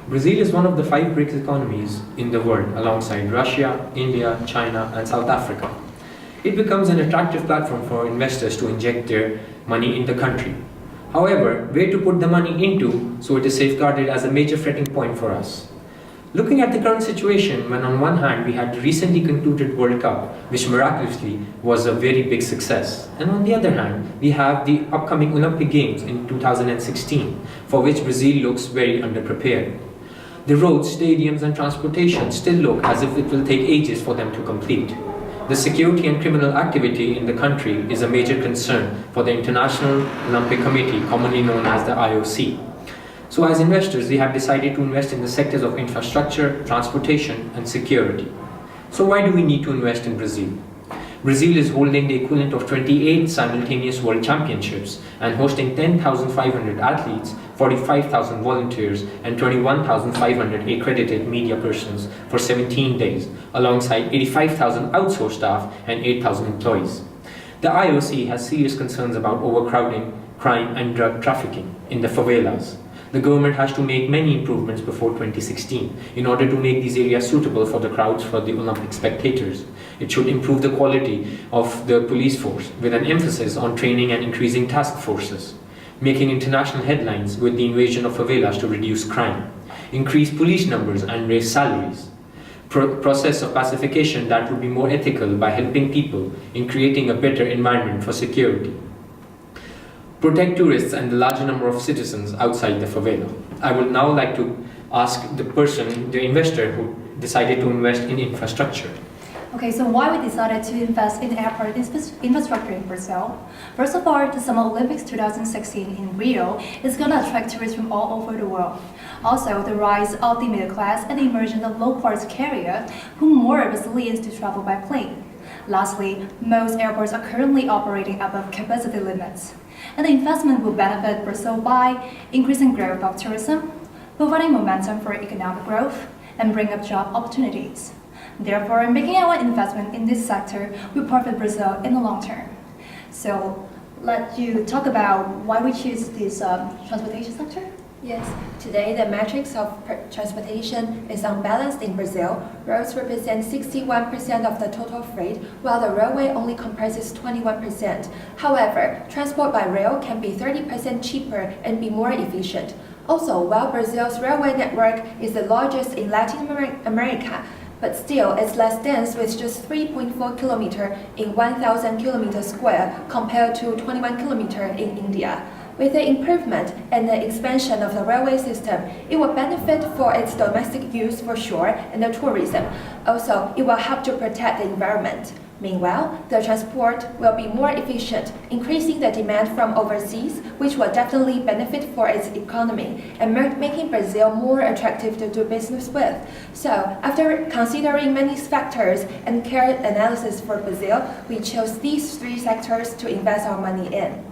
Brazil is one of the 5 BRICS economies in the world, alongside Russia, India, China, and South Africa. It becomes an attractive platform for investors to inject their money in the country. However, where to put the money into so it is safeguarded as a major fretting point for us. Looking at the current situation, when on one hand we had the recently concluded World Cup, which miraculously was a very big success, and on the other hand, we have the upcoming Olympic Games in 2016, for which Brazil looks very underprepared. The roads, stadiums and transportation still look as if it will take ages for them to complete. The security and criminal activity in the country is a major concern for the International Olympic Committee, commonly known as the IOC. So as investors, we have decided to invest in the sectors of infrastructure, transportation and security. So why do we need to invest in Brazil? Brazil is holding the equivalent of 28 simultaneous world championships and hosting 10,500 athletes, 45,000 volunteers and 21,500 accredited media persons for 17 days, alongside 85,000 outsourced staff and 8,000 employees. The IOC has serious concerns about overcrowding, crime and drug trafficking in the favelas. The government has to make many improvements before 2016 in order to make these areas suitable for the crowds for the Olympic spectators. It should improve the quality of the police force with an emphasis on training and increasing task forces, making international headlines with the invasion of favelas to reduce crime, increase police numbers and raise salaries, process of pacification that would be more ethical by helping people in creating a better environment for security, protect tourists and the larger number of citizens outside the favela. I would now like to ask the investor who decided to invest in infrastructure. Okay, so why we decided to invest in airport infrastructure in Brazil? First of all, the Summer Olympics 2016 in Rio is going to attract tourists from all over the world. Also, the rise of the middle class and the emergence of low-cost carriers who more Brazilians to travel by plane. Lastly, most airports are currently operating above capacity limits. And the investment will benefit Brazil by increasing growth of tourism, providing momentum for economic growth, and bring up job opportunities. Therefore, making our investment in this sector will profit Brazil in the long term. So, let you talk about why we choose this transportation sector? Yes, today the metrics of transportation is unbalanced in Brazil. Roads represent 61% of the total freight, while the railway only comprises 21%. However, transport by rail can be 30% cheaper and be more efficient. Also, while Brazil's railway network is the largest in Latin America, but still it's less dense with just 3.4 km in 1,000 km square compared to 21 km in India. With the improvement and the expansion of the railway system, it will benefit for its domestic use for sure and the tourism. Also, it will help to protect the environment. Meanwhile, the transport will be more efficient, increasing the demand from overseas, which will definitely benefit for its economy and making Brazil more attractive to do business with. So, after considering many factors and careful analysis for Brazil, we chose these 3 sectors to invest our money in.